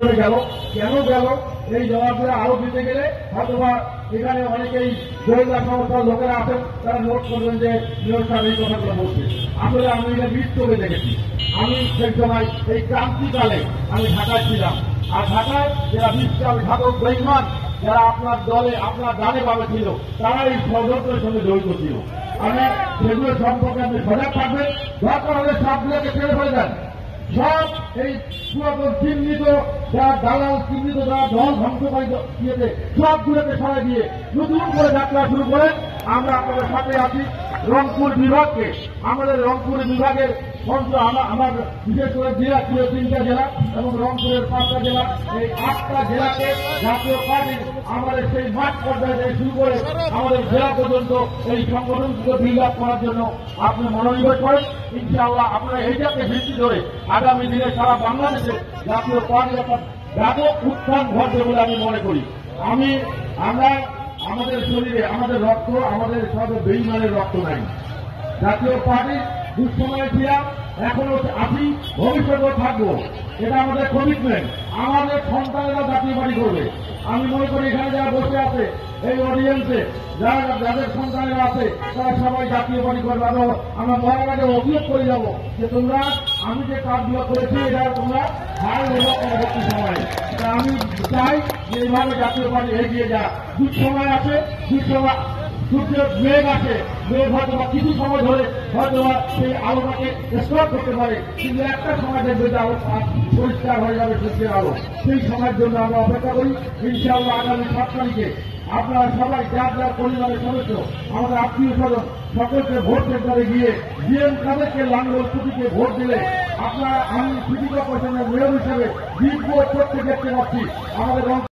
গেল কেন গেল এই জবাবগুলো আরো দিতে গেলে হয়তোবা এখানে অনেকেই গোয়েন্দা সংস্থার লোকেরা আছেন, তারা নোট করবেন যে মেয়র সাহেব এই কথাগুলো বলছে। আসলে আমি এটা মিস করে দেখেছি। আমি সেই সময় এই ক্রান্তিকালে আমি ঢাকায় ছিলাম, আর ঢাকায় যারা বিশাল ঘাতক বেঈমান যারা আপনার দলে আপনার ডানে বামে ছিল, তারা এই ষড়যন্ত্রের সঙ্গে জড়িত ছিল। আমি সেগুলো সম্পর্কে আপনি সজাগ থাকবেন। দরকার হলে সবগুলোকে ছেড়ে ফেলে দেন। সব এই পুরাতন চিহ্নিত যারা দালাল চিহ্নিত যারা দল ধ্বংসকারী দিয়েছে সবগুলোকে সরাই দিয়ে নতুন করে যাত্রা শুরু করেন। আমরা আপনাদের সাথে আছি। রংপুর বিভাগকে আমাদের রংপুর বিভাগের আমার বিশেষ করে জেলা ছিল 3টা জেলা এবং রংপুরের 5টা জেলা, এই 8টা জেলাকে জাতীয় পার্টির আমাদের সেই মাঠ পর্যায়ে থেকে শুরু করে আমাদের জেলা পর্যন্ত এই সংগঠনকে বিল্ড আপ করার জন্য আপনি মনোনিবেশ করেন। ইনশাআল্লাহ আপনারা এইটাকে ভিত্তি ধরে আগামী দিনে সারা বাংলাদেশে জাতীয় পার্টির একটা ব্যাপক উত্থান ঘটবে বলে আমি মনে করি। আমরা আমাদের শরীরে আমাদের রক্ত আমাদের সব বেঈমানের রক্ত নাই। জাতীয় পার্টির দুঃসময়ে ছিলাম, এখনো আছি, ভবিষ্যতেও থাকবো। এটা আমাদের কমিটমেন্ট। আমাদের সন্তানেরা জাতীয় পার্টি করবে। আমি মনে করি এখানে যারা বসে আছে এই অডিয়েন্সে যাদের সন্তানেরা আছে তারা সবাই জাতীয় পার্টি করবে। আমরা মহারাজকে অভিযোগ করে যাবো যে তোমরা আমি যে কাজগুলো করেছি এটা তোমরা হার নেব পরবর্তী সময়ে। আমি চাই যে এইভাবে জাতীয় পার্টি এগিয়ে যা। দুঃসময় আছে, সূর্যের মেঘ আছে, মেঘ হয়তো বা কিছু সময় ধরে হয়তো সেই আলোটাকে স্টপ করতে পারে, কিন্তু একটা সময় দেখবে যে আলো পরিষ্কার হয়ে যাবে সূর্যের আলো। সেই সময়ের জন্য আমরা অপেক্ষা করি। ইনশাআল্লাহ আগামী 7 তারিখে আপনারা সবাই যার যার পরিবারের সদস্য আমাদের আত্মীয় স্বজন সকলকে ভোট সেন্টারে গিয়ে জিএম কাদেরকে লাঙ্গল প্রতীকে ভোট দিলে আপনারা আমি সিটি কর্পোরেশনের মেয়র হিসেবে বিগ ভোট করতে দেখতে পাচ্ছি আমাদের